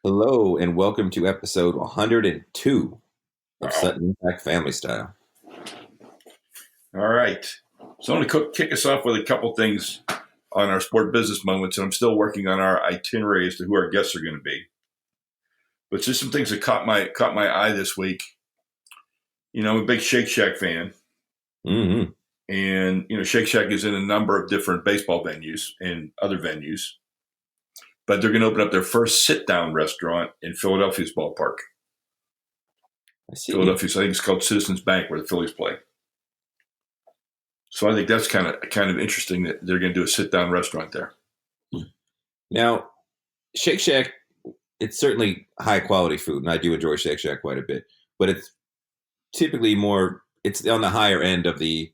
Hello and welcome to episode 102 of Wow. Sutton Impact Family Style. All right. So I'm going to kick us off with a couple things on our sport business moments, and I'm still working on our itinerary as to who our guests are going to be. But just some things that caught my eye this week. You know, I'm a big Shake Shack fan, Mm-hmm. and Shake Shack is in a number of different baseball venues and other venues. But they're going to open up their first sit-down restaurant in Philadelphia's ballpark. I see. Philadelphia, I think it's called Citizens Bank, where the Phillies play. So I think that's kind of interesting that they're going to do a sit-down restaurant there. Now, Shake Shack, it's certainly high quality food, and I do enjoy Shake Shack quite a bit. But it's typically it's on the higher end of the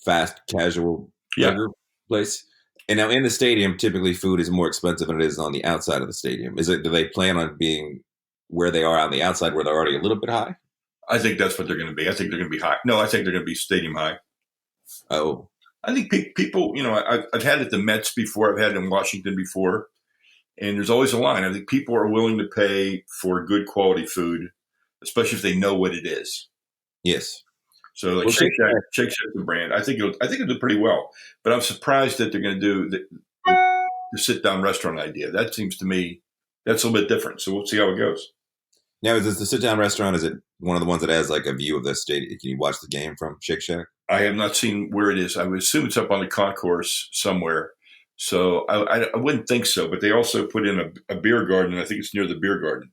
fast casual burger place. And now in the stadium, typically food is more expensive than it is on the outside of the stadium. Do they plan on being where they are on the outside, where they're already a little bit high? I think that's what they're going to be. I think they're going to be high. No, I think they're going to be stadium high. Oh, I think people, I've had it at the Mets before. I've had it in Washington before. And there's always a line. I think people are willing to pay for good quality food, especially if they know what it is. yes. So like Shake Shack's the brand. I think it'll do pretty well. But I'm surprised that they're going to do the sit-down restaurant idea. That seems to me, that's a little bit different. So we'll see how it goes. Now, is this the sit-down restaurant? Is it one of the ones that has like a view of the stadium? Can you watch the game from Shake Shack? I have not seen where it is. I would assume it's up on the concourse somewhere. So I wouldn't think so. But they also put in a beer garden. I think it's near the beer garden.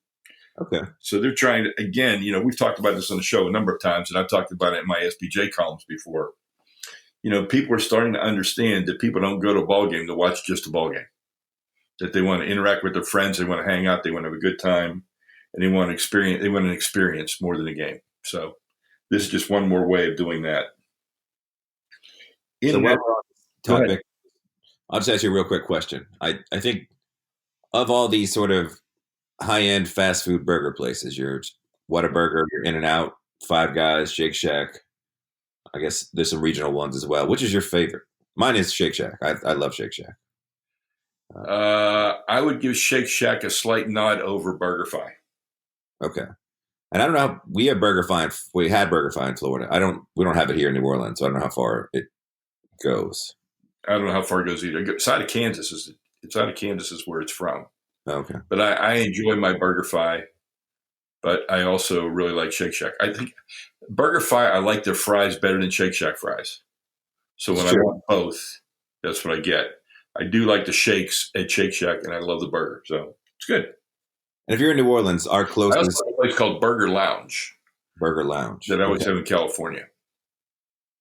Okay. So they're trying to, again, we've talked about this on the show a number of times, and I've talked about it in my SBJ columns before. People are starting to understand that people don't go to a ball game to watch just a ball game, that they want to interact with their friends, they want to hang out, they want to have a good time, and they want an experience more than a game. So this is just one more way of doing that. So while we're on this topic, I'll just ask you a real quick question. I think of all these sort of high-end fast food burger places, your Whataburger, your In-N-Out, Five Guys, Shake Shack. I guess there's some regional ones as well. Which is your favorite? Mine is Shake Shack. I love Shake Shack. I would give Shake Shack a slight nod over BurgerFi. Okay. And I don't know how we had BurgerFi. We had BurgerFi in Florida. We don't have it here in New Orleans, so I don't know how far it goes. I don't know how far it goes either. It's out of Kansas is where it's from. Okay. But I enjoy my BurgerFi, but I also really like Shake Shack. I think BurgerFi, I like their fries better than Shake Shack fries. So when I want both, that's what I get. I do like the shakes at Shake Shack, and I love the burger. So it's good. And if you're in New Orleans, our I closest also have a place called Burger Lounge that I always have in California.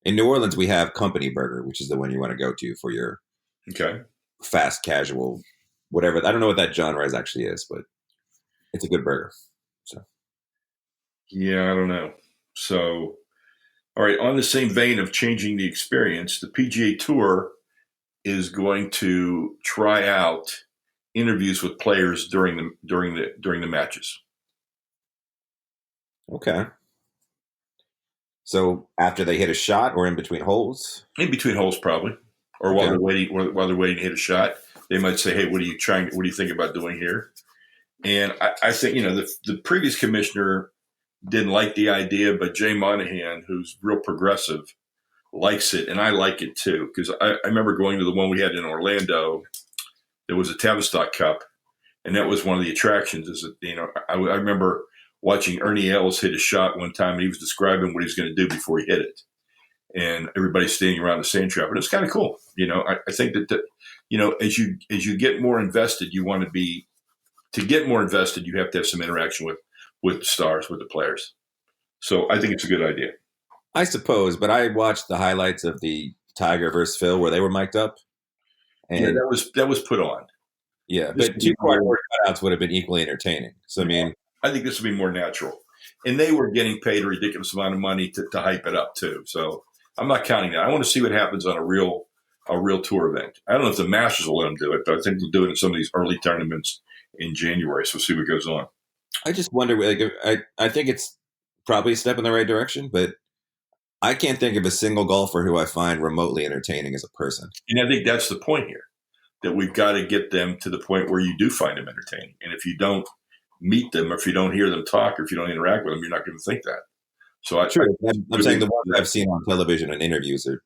In New Orleans, we have Company Burger, which is the one you want to go to for your fast casual, whatever. I don't know what that genre actually is, but it's a good burger. So, yeah, I don't know. So, all right. On the same vein of changing the experience, the PGA Tour is going to try out interviews with players during the matches. Okay. So after they hit a shot, or in between holes? In between holes, probably, or while they're waiting, to hit a shot, they might say, "Hey, what do you think about doing here?" And I think the previous commissioner didn't like the idea, but Jay Monahan, who's real progressive, likes it, and I like it too, because I remember going to the one we had in Orlando. There was a Tavistock Cup, and that was one of the attractions. I remember watching Ernie Els hit a shot one time, and he was describing what he was going to do before he hit it, and everybody's standing around the sand trap, and it's kind of cool. I think that as you get more invested, to get more invested, you have to have some interaction with the stars, with the players. So I think it's a good idea. I suppose, but I watched the highlights of the Tiger versus Phil where they were mic'd up. And that was put on. Yeah, but two cardboard cutouts would have been equally entertaining. So I think this would be more natural. And they were getting paid a ridiculous amount of money to hype it up too. So I'm not counting that. I want to see what happens on a real tour event. I don't know if the Masters will let them do it, but I think they'll do it in some of these early tournaments in January. So we'll see what goes on. I just wonder, I think it's probably a step in the right direction, but I can't think of a single golfer who I find remotely entertaining as a person. And I think that's the point here, that we've got to get them to the point where you do find them entertaining. And if you don't, meet them, or if you don't hear them talk, or if you don't interact with them, you're not going to think that. So True. I'm saying the ones I've seen on television and interviews are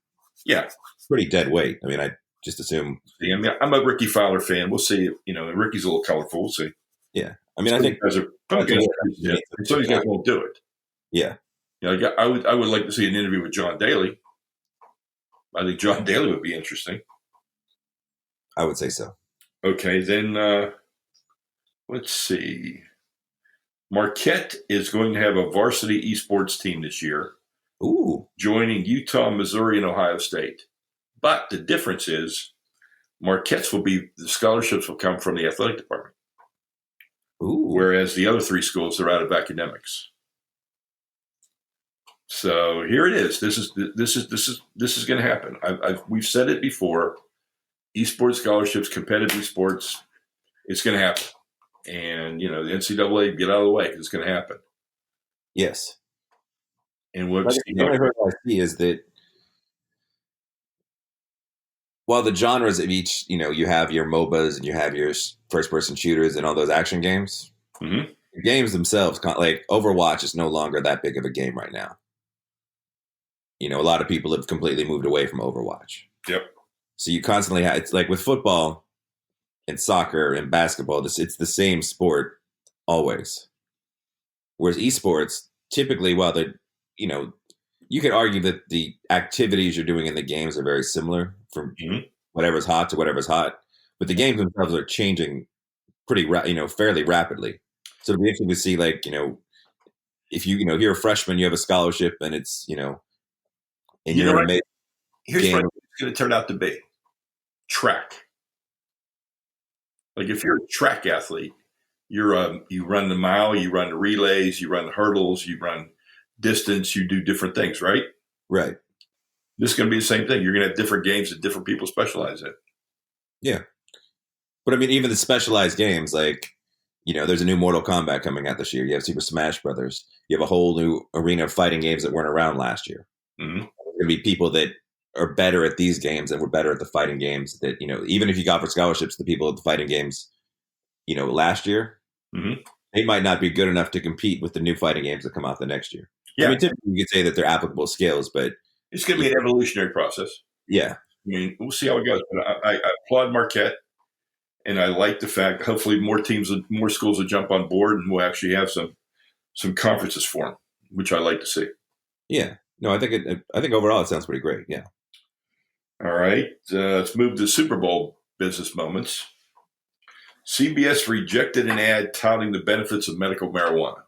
pretty dead weight. I mean, I just assume. I mean, I'm a Ricky Fowler fan. We'll see. You know, Ricky's a little colorful. We'll see. Yeah. I mean, I think some guys won't do it. Yeah. You know, I would like to see an interview with John Daly. I think John Daly would be interesting. I would say so. Okay, then let's see. Marquette is going to have a varsity esports team this year. Ooh. Joining Utah, Missouri, and Ohio State. But the difference is Marquette's the scholarships will come from the athletic department. Ooh. Whereas the other three schools are out of academics. So here it is. This is going to happen. We've said it before. Esports scholarships, competitive esports, it's going to happen. And, you know, the NCAA, get out of the way because it's going to happen. Yes. And what I see is that while the genres of each, you know, you have your MOBAs and you have your first-person shooters and all those action games, the games themselves, like Overwatch is no longer that big of a game right now. You know, a lot of people have completely moved away from Overwatch. Yep. So you constantly have, it's like with football and soccer and basketball, it's the same sport always. Whereas esports, typically, while they're, you know, you could argue that the activities you're doing in the games are very similar from whatever's hot to whatever's hot, but the games themselves are changing fairly rapidly. So it'll be interesting to see, like, you know, if you're a freshman, you have a scholarship, and it's, you know, and you know going to make. Here's what it's going to turn out to be: track. Like if you're a track athlete, you run the mile, you run the relays, you run the hurdles, you run distance, you do different things, right? Right. This is going to be the same thing. You're going to have different games that different people specialize in. Yeah. But I mean, even the specialized games, like, you know, there's a new Mortal Kombat coming out this year. You have Super Smash Brothers. You have a whole new arena of fighting games that weren't around last year. Mm-hmm. There's going to be people that are better at these games and were better at the fighting games that, you know, even if you got for scholarships, the people at the fighting games, you know, last year, they might not be good enough to compete with the new fighting games that come out the next year. Yeah. I mean, typically you could say that they're applicable skills, but it's going to be an evolutionary process. Yeah. I mean, we'll see how it goes. But I applaud Marquette, and I like the fact hopefully more schools will jump on board, and we'll actually have some conferences form, which I like to see. Yeah. No, I think overall it sounds pretty great. Yeah. All right. Let's move to Super Bowl business moments. CBS rejected an ad touting the benefits of medical marijuana.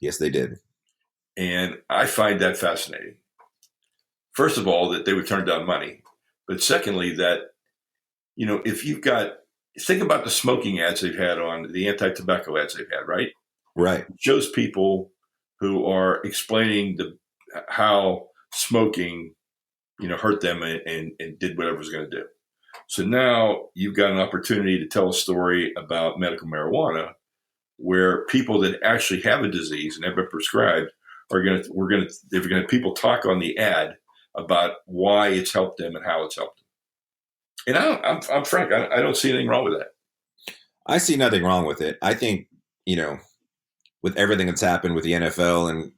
Yes, they did. And I find that fascinating. First of all, that they would turn down money. But secondly, that, you know, if you've got, think about the smoking ads they've had on, the anti-tobacco ads they've had, right? Right. It shows people who are explaining how smoking, you know, hurt them and did whatever it was going to do. So now you've got an opportunity to tell a story about medical marijuana where people that actually have a disease and have been prescribed they're going to have people talk on the ad about why it's helped them and how it's helped them. And I'm frank, I don't see anything wrong with that. I see nothing wrong with it. I think, you know, with everything that's happened with the NFL and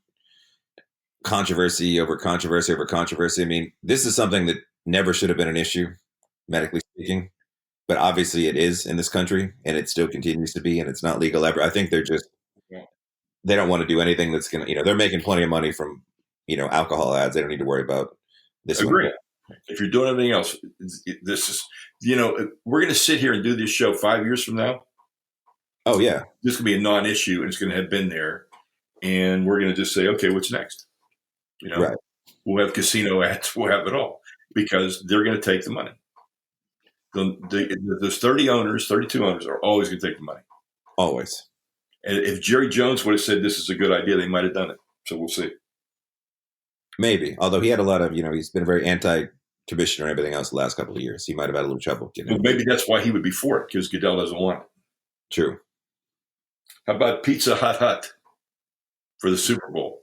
controversy over controversy over controversy, I mean, this is something that never should have been an issue, medically speaking, but obviously it is in this country, and it still continues to be, and it's not legal ever. I think they're just, they don't want to do anything that's going to, you know, they're making plenty of money from, you know, alcohol ads. They don't need to worry about this. Agree. One. If you're doing anything else, this is, you know, we're going to sit here and do this show 5 years from now. Oh, yeah. This could be a non-issue, and it's going to have been there, and we're going to just say, okay, what's next? You know, right. We'll have casino ads. We'll have it all because they're going to take the money. Those 32 owners are always going to take the money. Always. And if Jerry Jones would have said this is a good idea, they might have done it. So we'll see. Maybe. Although he had a lot of, you know, he's been very anti-commissioner and everything else the last couple of years. He might have had a little trouble getting it. Maybe that's why he would be for it, because Goodell doesn't want it. True. How about Pizza Hut for the Super Bowl?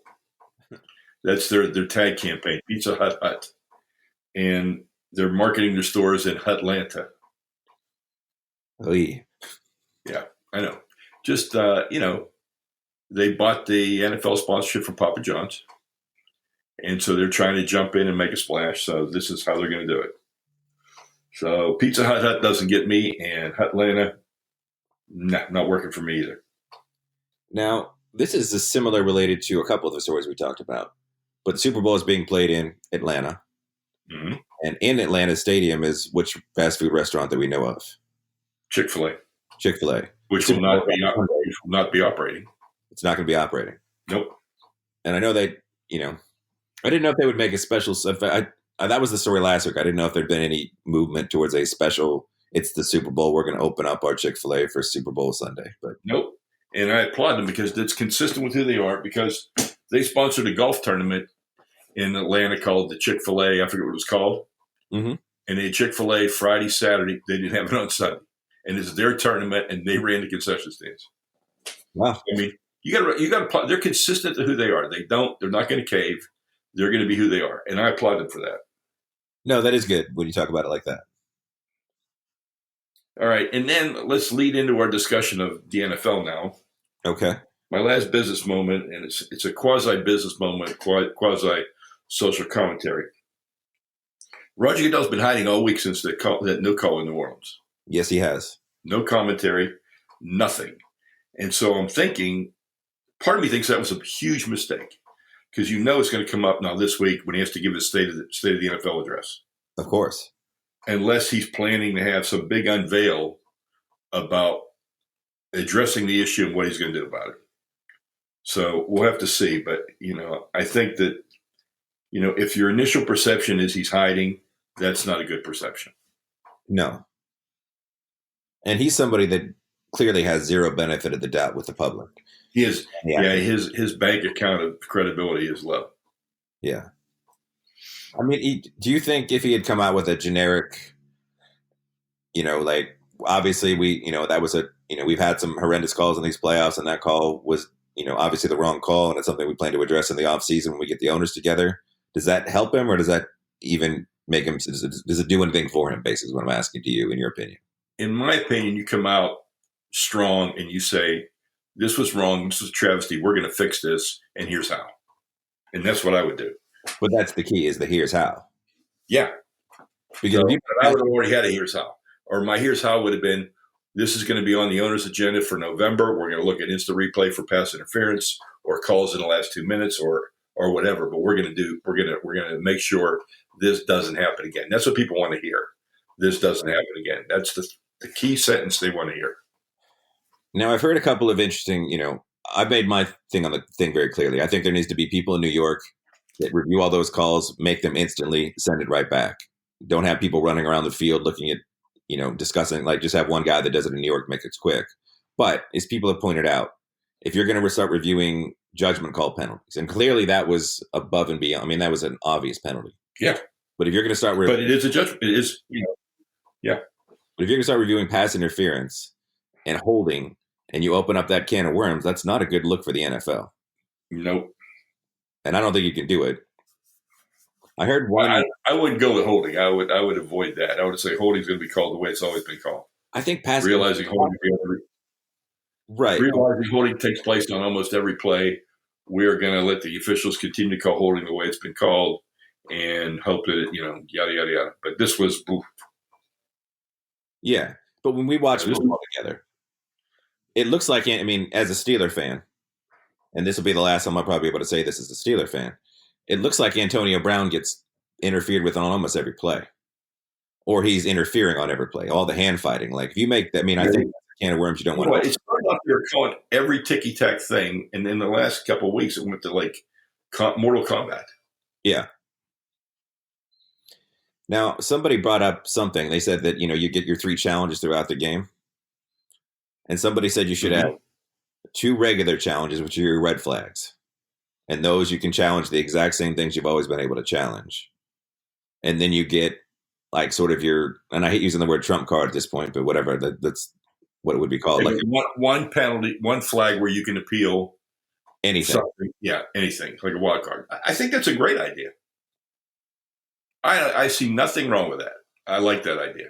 That's their tag campaign, Pizza Hut. And they're marketing their stores in Hutlanta. Oh, yeah. Yeah, I know. just they bought the NFL sponsorship from Papa John's, and so they're trying to jump in and make a splash. So this is how they're going to do it. So Pizza Hut doesn't get me, and Hutlanta, not working for me either. Now, this is similar related to a couple of the stories we talked about, but the Super Bowl is being played in Atlanta, Mm-hmm. and in Atlanta Stadium is which fast food restaurant that we know of? Chick-fil-A, Chick-fil-A. which will not be operating. It's not going to be operating. Nope. And I know they, I didn't know if they would make a special. That was the story last week. I didn't know if there'd been any movement towards a special. It's the Super Bowl. We're going to open up our Chick-fil-A for Super Bowl Sunday. But nope. And I applaud them because it's consistent with who they are. Because they sponsored a golf tournament in Atlanta called the Chick-fil-A. I forget what it was called. Mm-hmm. And they had Chick-fil-A Friday, Saturday. They didn't have it on Sunday. And it's their tournament, and they ran the concession stands. Wow. I mean, you got to. They're consistent to who they are. They're not going to cave. They're going to be who they are, and I applaud them for that. No, that is good when you talk about it like that. All right, and then let's lead into our discussion of the NFL now. Okay. My last business moment, and it's a quasi-business moment, quasi-social commentary. Roger Goodell's been hiding all week since that no call in New Orleans. Yes, he has. No commentary, nothing. And so I'm thinking, part of me thinks that was a huge mistake because it's going to come up now this week when he has to give his state of the NFL address. Of course. Unless he's planning to have some big unveil about addressing the issue and what he's going to do about it. So we'll have to see. But, I think that, if your initial perception is he's hiding, that's not a good perception. No. And he's somebody that clearly has zero benefit of the doubt with the public. He is. Yeah, his bank account of credibility is low. Yeah. I mean, do you think if he had come out with a generic, obviously that was we've had some horrendous calls in these playoffs, and that call was, obviously the wrong call, and it's something we plan to address in the offseason when we get the owners together. Does that help him, or does that even make him, does it do anything for him, basically, is what I'm asking to you, in your opinion? In my opinion, you come out strong and you say, this was wrong, this was a travesty, we're going to fix this, and here's how. And that's what I would do. But that's the key, is the here's how. Yeah. Because I would have already had a here's how. Or my here's how would have been, this is going to be on the owner's agenda for November. We're going to look at instant replay for pass interference or calls in the last 2 minutes or whatever. But we're going to make sure this doesn't happen again. That's what people want to hear. This doesn't happen again. That's the key sentence they want to hear. Now, I've heard a couple of interesting, I've made my thing on the thing very clearly. I think there needs to be people in New York that review all those calls, make them instantly, send it right back. Don't have people running around the field looking at, discussing, just have one guy that does it in New York, make it quick. But as people have pointed out, if you're going to start reviewing judgment call penalties, and clearly that was above and beyond. I mean, that was an obvious penalty. Yeah. But if you're going to start, but it is a judgment. It is, yeah. But if you're going to start reviewing pass interference and holding, and you open up that can of worms, that's not a good look for the NFL. Nope. And I don't think you can do it. I heard one. I wouldn't go with holding. I would avoid that. I would say holding is going to be called the way it's always been called. I think realizing holding takes place on almost every play. We are going to let the officials continue to call holding the way it's been called and hope that yada yada yada. But this was. Oof. Yeah, but when we watch football together, it looks like, as a Steeler fan, and this will be the last time I'll probably be able to say this as a Steeler fan, it looks like Antonio Brown gets interfered with on almost every play. Or he's interfering on every play, all the hand fighting. Like, if you make that, I think that's a can of worms you don't want to. It started off, they were calling every ticky-tack thing, and in the last couple of weeks, it went to, Mortal Kombat. Yeah. Now, somebody brought up something. They said that, you get your 3 challenges throughout the game. And somebody said you should have 2 regular challenges, which are your red flags. And those you can challenge the exact same things you've always been able to challenge. And then you get sort of and I hate using the word trump card at this point, but whatever, that's what it would be called. One penalty, one flag where you can appeal anything. Something. Yeah, anything, like a wild card. I think that's a great idea. I see nothing wrong with that. I like that idea.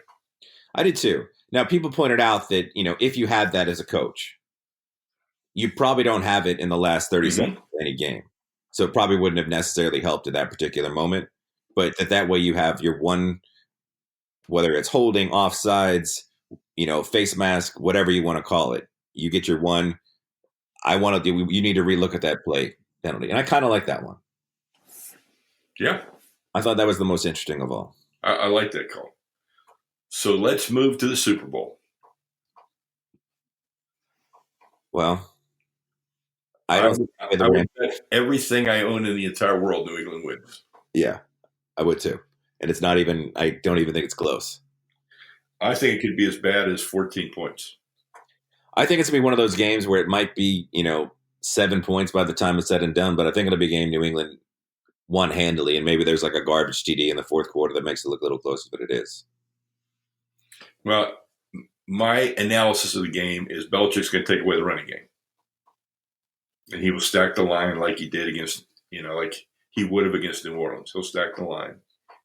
I did too. Now, people pointed out that, if you had that as a coach, you probably don't have it in the last 30 seconds of any game. So it probably wouldn't have necessarily helped at that particular moment. But that way you have your one, whether it's holding, offsides, face mask, whatever you want to call it. You get your one. You need to relook at that play penalty. And I kind of like that one. Yeah. I thought that was the most interesting of all. I like that call. So let's move to the Super Bowl. Well, I would bet everything I own in the entire world New England wins. Yeah, I would too. And it's not even, I don't even think it's close. I think it could be as bad as 14 points. I think it's going to be one of those games where it might be, 7 points by the time it's said and done, but I think it'll be a game New England won handily, and maybe there's like a garbage TD in the fourth quarter that makes it look a little closer than it is. Well, my analysis of the game is Belichick's going to take away the running game. And he will stack the line like he did against, like he would have against New Orleans. He'll stack the line,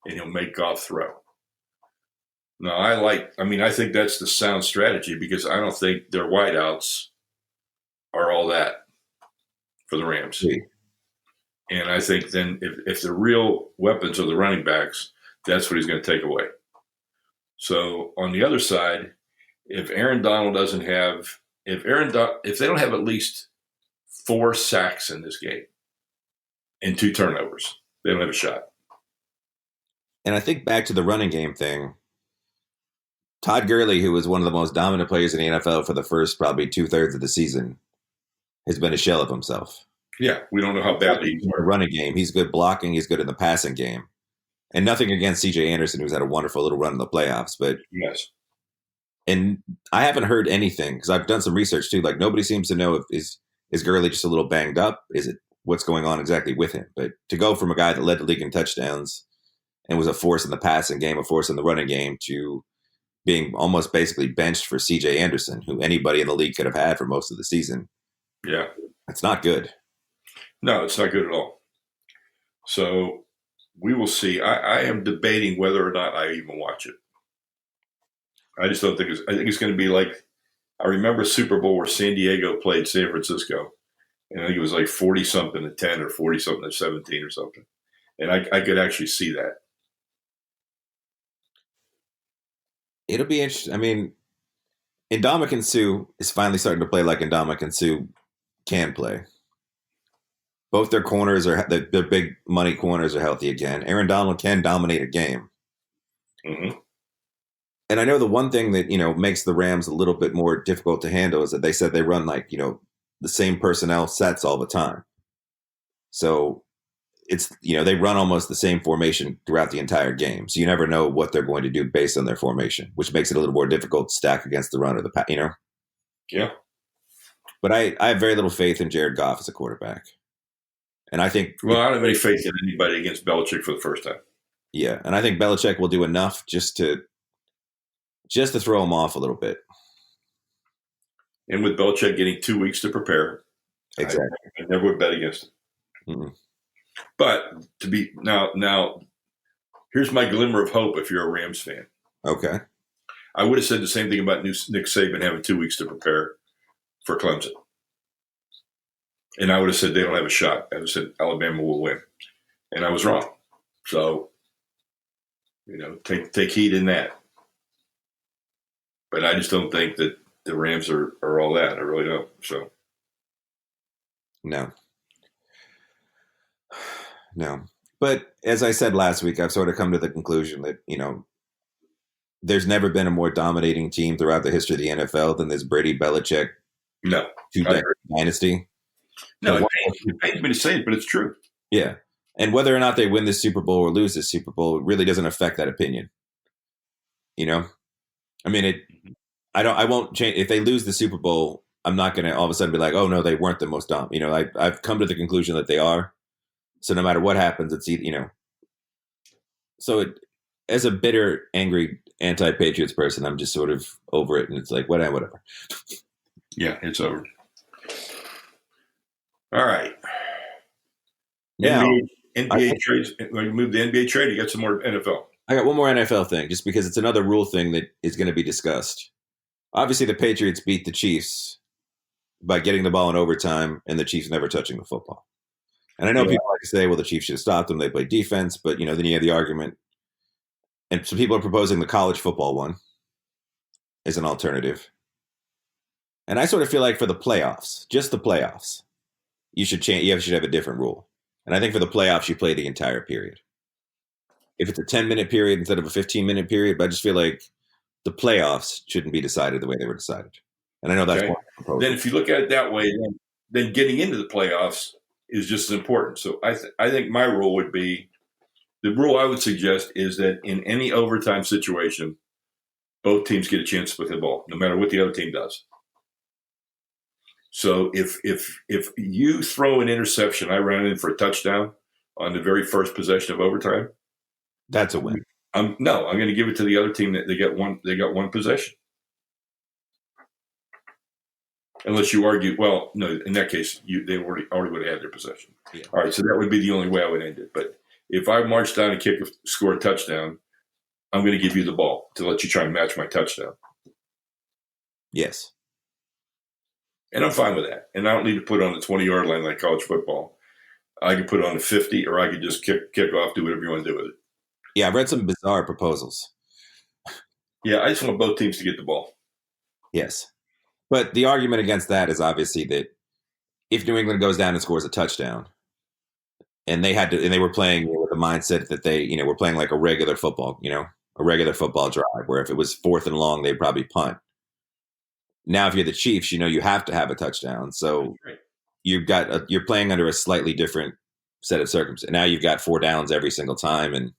and he'll make Goff throw. No, I think that's the sound strategy because I don't think their wideouts are all that for the Rams. Yeah. And I think then if the real weapons are the running backs, that's what he's going to take away. So on the other side, if Aaron Donald doesn't have – if they don't have at least 4 sacks in this game and 2 turnovers, they don't have a shot. And I think back to the running game thing, Todd Gurley, who was one of the most dominant players in the NFL for the first probably 2/3 of the season, has been a shell of himself. Yeah, we don't know how badly he's in the running game. He's good blocking. He's good in the passing game. And nothing against C.J. Anderson, who's had a wonderful little run in the playoffs. But yes. And I haven't heard anything because I've done some research too. Like nobody seems to know is Gurley just a little banged up? Is it what's going on exactly with him? But to go from a guy that led the league in touchdowns and was a force in the passing game, a force in the running game, to being almost basically benched for C.J. Anderson, who anybody in the league could have had for most of the season. Yeah. That's not good. No, it's not good at all. So we will see. I am debating whether or not I even watch it. I just don't think I think it's going to be like, I remember Super Bowl where San Diego played San Francisco. And I think it was like 40-something to 10 or 40-something to 17 or something. And I could actually see that. It'll be interesting. I mean, Ndamukong Suh is finally starting to play like Ndamukong Suh can play. Both their corners their big money corners are healthy again. Aaron Donald can dominate a game. Mm-hmm. And I know the one thing that, makes the Rams a little bit more difficult to handle is that they said they run the same personnel sets all the time. So it's, they run almost the same formation throughout the entire game. So you never know what they're going to do based on their formation, which makes it a little more difficult to stack against the run or the, Yeah. But I have very little faith in Jared Goff as a quarterback. And I think... Well, I don't have any faith in anybody against Belichick for the first time. Yeah, and I think Belichick will do enough just to throw him off a little bit. And with Belichick getting 2 weeks to prepare, exactly, I never would bet against it. Mm-hmm. But to be now, here's my glimmer of hope. If you're a Rams fan, okay, I would have said the same thing about Nick Saban having 2 weeks to prepare for Clemson, and I would have said they don't have a shot. I would have said Alabama will win, and I was wrong. So, take heed in that. But I just don't think that the Rams are all that. I really don't. So, no. But as I said last week, I've sort of come to the conclusion that, there's never been a more dominating team throughout the history of the NFL than this Brady Belichick dynasty. No, it pains me to say it, but it's true. Yeah. And whether or not they win this Super Bowl or lose this Super Bowl, it really doesn't affect that opinion. I mean, I won't change. If they lose the Super Bowl, I'm not going to all of a sudden be like, oh, no, they weren't the most dominant. I've come to the conclusion that they are. So no matter what happens, it's, so as a bitter, angry, anti-Patriots person, I'm just sort of over it. And it's like, whatever. Yeah, it's over. All right. Now, NBA trades. When you move the NBA trade, you got some more NFL. I got one more NFL thing, just because it's another rule thing that is going to be discussed. Obviously, the Patriots beat the Chiefs by getting the ball in overtime and the Chiefs never touching the football. And I know Yeah. people like to say, well, the Chiefs should have stopped them. They played defense. But, then you have the argument. And some people are proposing the college football one as an alternative. And I sort of feel like for the playoffs, just the playoffs, you should change. You should have a different rule. And I think for the playoffs, you play the entire period. If it's a 10-minute period instead of a 15-minute period, but I just feel like the playoffs shouldn't be decided the way they were decided. And I know that's okay. Then if you look at it that way, then getting into the playoffs is just as important. So I think my rule would be, the rule I would suggest is that in any overtime situation, both teams get a chance to play the ball, no matter what the other team does. So if you throw an interception, I ran in for a touchdown on the very first possession of overtime, that's a win. I'm going to give it to the other team that they got one possession. Unless you argue, well, no, in that case, they already would have had their possession. Yeah. All right, so that would be the only way I would end it. But if I march down and score a touchdown, I'm going to give you the ball to let you try and match my touchdown. Yes. And I'm fine with that. And I don't need to put it on the 20-yard line like college football. I can put it on the 50, or I could just kick off, do whatever you want to do with it. Yeah, I've read some bizarre proposals. Yeah, I just want both teams to get the ball. Yes. But the argument against that is obviously that if New England goes down and scores a touchdown, and they were playing with the mindset that they, were playing like a regular football, a regular football drive, where if it was 4th and long, they'd probably punt. Now, if you're the Chiefs, you have to have a touchdown. So right. You're playing under a slightly different set of circumstances. Now you've got 4 downs every single time, and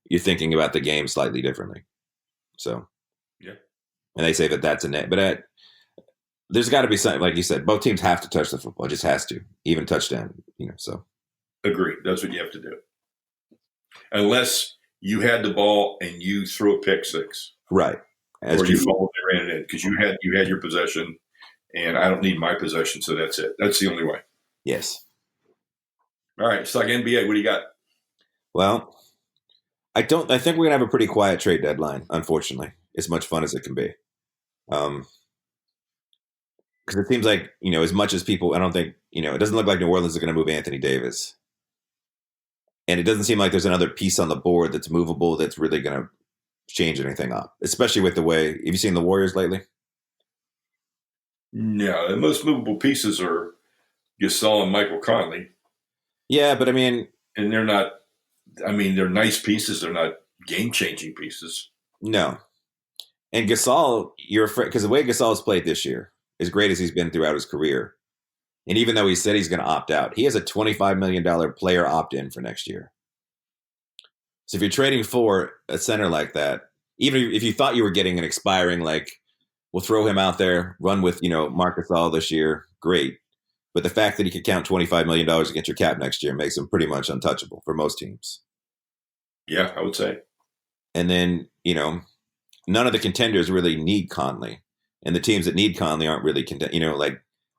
you're thinking about the game slightly differently. So, yeah. And they say that that's a net, but there's got to be something, like you said, both teams have to touch the football. It just has to, even touchdown, so. Agree. That's what you have to do. Unless you had the ball and you threw a pick six. Right. Or you followed and ran it in, because you had your possession, and I don't need my possession, so that's it. That's the only way. Yes. All right. It's like NBA. What do you got? Well, I think we're going to have a pretty quiet trade deadline, unfortunately. As much fun as it can be. Because it seems like, as much as people, I don't think, it doesn't look like New Orleans is going to move Anthony Davis. And it doesn't seem like there's another piece on the board that's movable that's really going to change anything up, especially with the way, have you seen the Warriors lately? No, the most movable pieces are Gasol and Michael Conley. Yeah, but and they're not, they're nice pieces. They're not game-changing pieces. No. And Gasol, you're afraid, because the way Gasol's played this year, as great as he's been throughout his career, and even though he said he's going to opt out, he has a $25 million player opt-in for next year. So if you're trading for a center like that, even if you thought you were getting an expiring, like, we'll throw him out there, run with, Marc Gasol this year, great. But the fact that he could count $25 million against your cap next year makes him pretty much untouchable for most teams. Yeah, I would say. And then, none of the contenders really need Conley. And the teams that need Conley aren't really,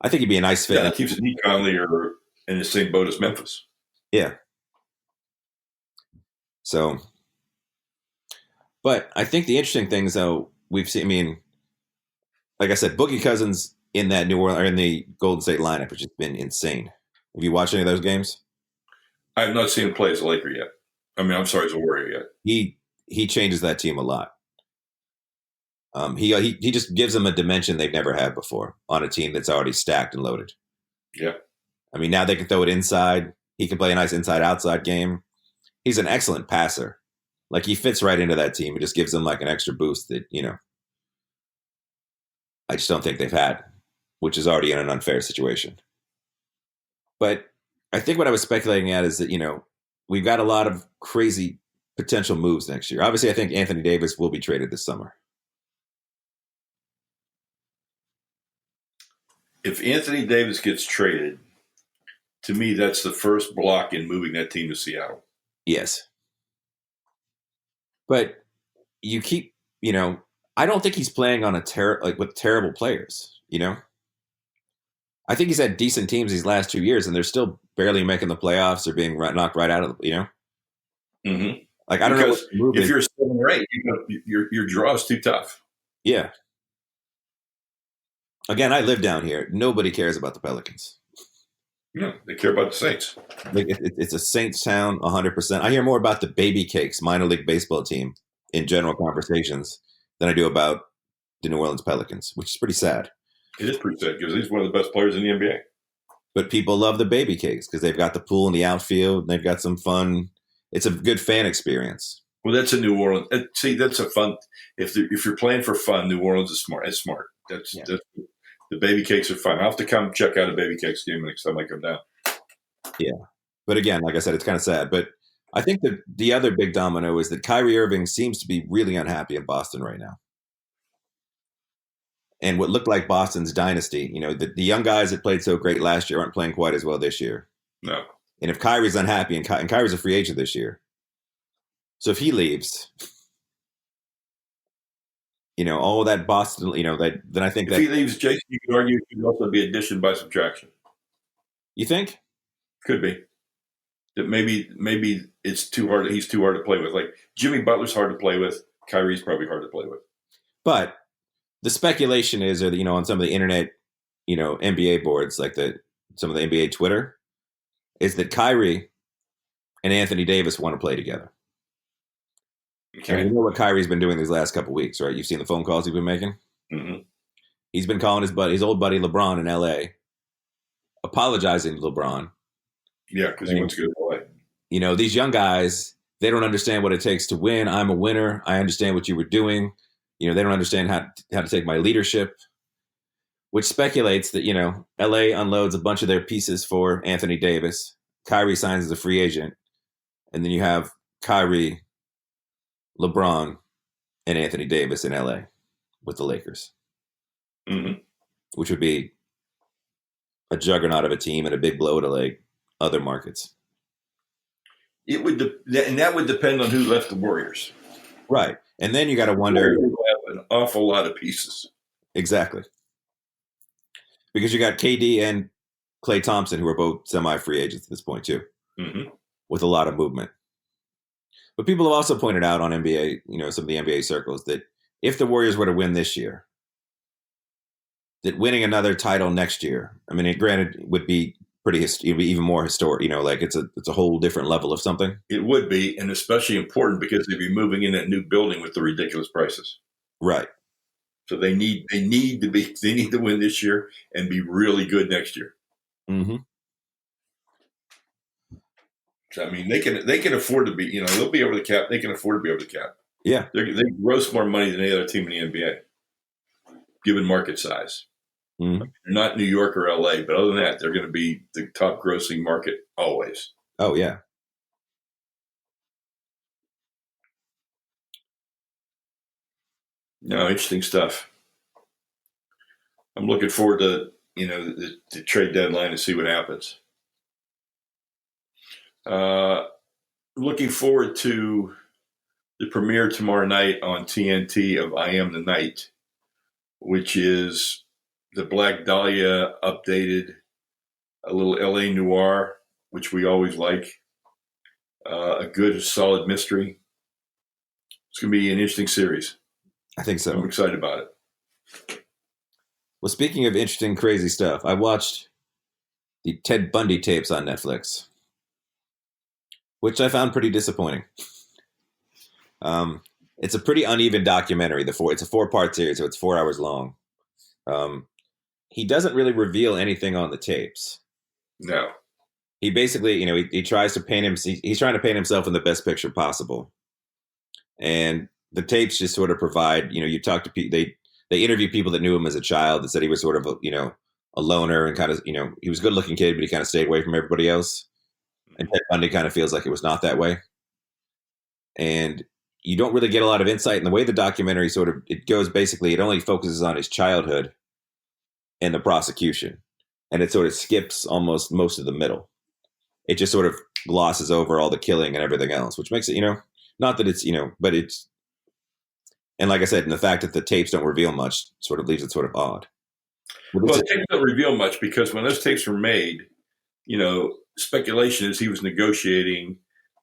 I think he'd be a nice fit. Yeah, the teams that need Conley are in the same boat as Memphis. Yeah. So, but I think the interesting things, though, we've seen, like I said, Boogie Cousins in that New Orleans, or in the Golden State lineup, which has been insane. Have you watched any of those games? I have not seen him play as a Laker yet. I'm sorry, as a Warrior yet. He changes that team a lot. He just gives them a dimension they've never had before on a team that's already stacked and loaded. Yeah. Now they can throw it inside. He can play a nice inside-outside game. He's an excellent passer. Like, he fits right into that team. He just gives them like an extra boost that, I just don't think they've had, which is already in an unfair situation. But I think what I was speculating at is that, we've got a lot of crazy potential moves next year. Obviously, I think Anthony Davis will be traded this summer. If Anthony Davis gets traded, to me, that's the first block in moving that team to Seattle. Yes. But you keep, I don't think he's playing on with terrible players, I think he's had decent teams these last 2 years, and they're still barely making the playoffs or being knocked right out of the, Mm-hmm. Like, I don't know. If you're 7 or 8, your draw is too tough. Yeah. Again, I live down here. Nobody cares about the Pelicans. Yeah, they care about the Saints. Like it's a Saints town, 100%. I hear more about the Baby Cakes minor league baseball team in general conversations than I do about the New Orleans Pelicans, which is pretty sad. It is pretty sad because he's one of the best players in the NBA. But people love the Baby Cakes because they've got the pool in the outfield. And they've got some fun. It's a good fan experience. Well, that's a New Orleans. See, that's a fun. If you're playing for fun, New Orleans is smart. It's smart. That's the Baby Cakes are fun. I'll have to come check out a Baby Cakes game next time I come down. Yeah, but again, like I said, it's kind of sad. But I think that the other big domino is that Kyrie Irving seems to be really unhappy in Boston right now. And what looked like Boston's dynasty, the young guys that played so great last year aren't playing quite as well this year. No. And if Kyrie's unhappy, and Kyrie's a free agent this year, so if he leaves, all that Boston, then I think if he leaves, Jason, you could argue it could also be addition by subtraction. You think? Could be. That maybe it's too hard. He's too hard to play with. Like Jimmy Butler's hard to play with. Kyrie's probably hard to play with. But the speculation is, or on some of the internet, NBA boards, like some of the NBA Twitter, is that Kyrie and Anthony Davis want to play together. Okay. And you know what Kyrie's been doing these last couple of weeks, right? You've seen the phone calls he's been making. Mm-hmm. He's been calling his old buddy LeBron in LA, apologizing to LeBron. Yeah, because he wants to go to LA. These young guys, they don't understand what it takes to win. I'm a winner. I understand what you were doing. They don't understand how to take my leadership, which speculates that, LA unloads a bunch of their pieces for Anthony Davis. Kyrie signs as a free agent. And then you have Kyrie, LeBron, and Anthony Davis in LA with the Lakers, which would be a juggernaut of a team and a big blow to other markets. It would, and that would depend on who left the Warriors. Right. And then you got to wonder. Have an awful lot of pieces. Exactly. Because you got KD and Klay Thompson, who are both semi-free agents at this point, too, with a lot of movement. But people have also pointed out on NBA, some of the NBA circles, that if the Warriors were to win this year, that winning another title next year, I mean, granted, would be it'd be even more historic. It's a whole different level of something. It would be, and especially important because they'd be moving in that new building with the ridiculous prices. Right. So they need to win this year and be really good next year. Mm-hmm. So I mean, they can afford to be. They'll be over the cap. They can afford to be over the cap. Yeah. They gross more money than any other team in the NBA, given market size. Mm-hmm. They're not New York or LA, but other than that, they're going to be the top grossing market always. Oh, yeah. No, interesting stuff. I'm looking forward to, the trade deadline to see what happens. Looking forward to the premiere tomorrow night on TNT of I Am the Night, which is the Black Dahlia updated, a little LA noir, which we always like. A good, solid mystery. It's going to be an interesting series. I think so. I'm excited about it. Well, speaking of interesting, crazy stuff, I watched the Ted Bundy tapes on Netflix, which I found pretty disappointing. It's a pretty uneven documentary. It's a 4-part series, so it's 4 hours long. He doesn't really reveal anything on the tapes. No. He basically, he tries to paint he's trying to paint himself in the best picture possible. And the tapes just sort of provide, you talk to people, they interview people that knew him as a child that said he was sort of, a loner and kind of, he was a good looking kid, but he kind of stayed away from everybody else. And Ted Bundy kind of feels like it was not that way. And you don't really get a lot of insight. And the way the documentary it goes, basically, it only focuses on his childhood and the prosecution. And it sort of skips almost most of the middle. It just sort of glosses over all the killing and everything else, which makes it, not that it's, but it's, and like I said, and the fact that the tapes don't reveal much sort of leaves it sort of odd. Well, the tapes don't reveal much because when those tapes were made, speculation is he was negotiating,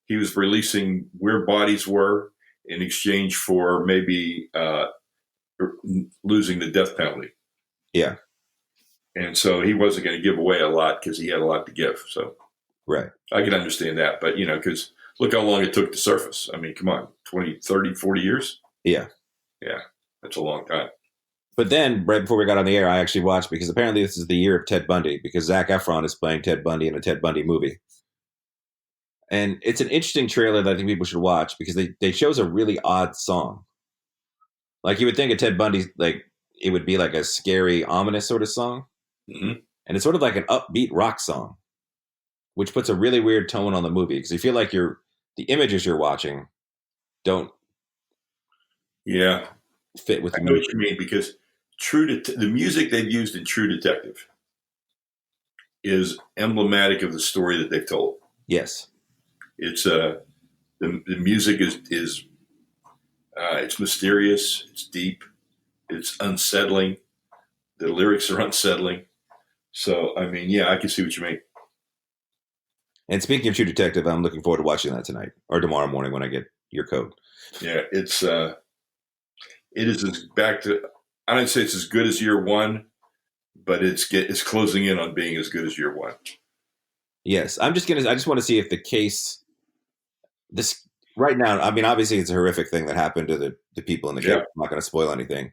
he was releasing where bodies were in exchange for maybe losing the death penalty. Yeah. and so he wasn't going to give away a lot because he had a lot to give. So Right. I can understand that. But, because look how long it took to surface. I mean, come on, 20, 30, 40 years? Yeah. Yeah, that's a long time. But then, right before we got on the air, I actually watched, because apparently this is the year of Ted Bundy, because Zac Efron is playing Ted Bundy in a Ted Bundy movie. And it's an interesting trailer that I think people should watch, because they chose a really odd song. Like, you would think of Ted Bundy, like, it would be like a scary, ominous sort of song. Mm-hmm. And it's sort of like an upbeat rock song, which puts a really weird tone on the movie, because you feel like the images you're watching don't fit with I the know movie. what you mean, because the music they've used in True Detective is emblematic of the story that they've told. Yes. It's the music is it's mysterious, it's deep, it's unsettling. The lyrics are unsettling. So, I mean, yeah, I can see what you mean. And speaking of True Detective, I'm looking forward to watching that tonight or tomorrow morning when I get your code. Yeah, it is back to. I don't say it's as good as year one, but it's closing in on being as good as year one. Yes, I just want to see if the case, this right now, I mean, obviously it's a horrific thing that happened to the people in the case. I'm not going to spoil anything,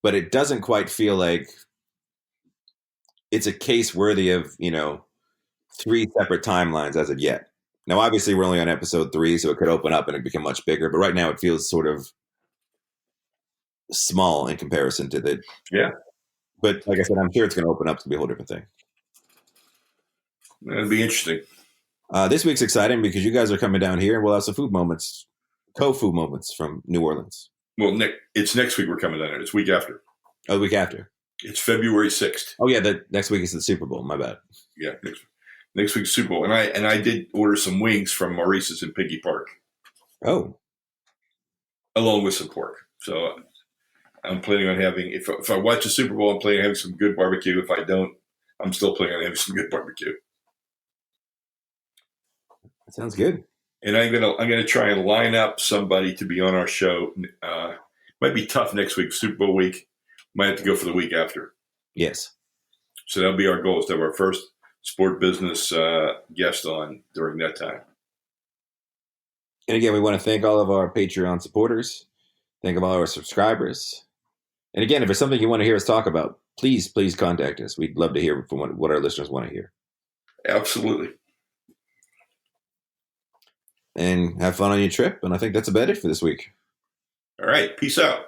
but it doesn't quite feel like it's a case worthy of, 3 separate timelines as of yet. Now, obviously we're only on episode 3, so it could open up and it become much bigger, but right now it feels sort of small in comparison to the. Yeah. But like I said, I'm sure it's going to open up to be a whole different thing. That'd be interesting. This week's exciting because you guys are coming down here and we'll have some food moments, co-food moments from New Orleans. Well, it's next week we're coming down here. It's week after. Oh, the week after. It's February 6th. Oh, yeah, next week is the Super Bowl. My bad. Yeah, next week's Super Bowl. And I did order some wings from Maurice's in Piggy Park. Oh. Along with some pork. So I'm planning on having, if I watch the Super Bowl, I'm planning on having some good barbecue. If I don't, I'm still planning on having some good barbecue. That sounds good. And I'm gonna try and line up somebody to be on our show. Might be tough next week, Super Bowl week. Might have to go for the week after. Yes. So that'll be our goal, is to have our first sport business guest on during that time. And again, we want to thank all of our Patreon supporters. Thank all our subscribers. And again, if there's something you want to hear us talk about, please contact us. We'd love to hear from what our listeners want to hear. Absolutely. And have fun on your trip. And I think that's about it for this week. All right. Peace out.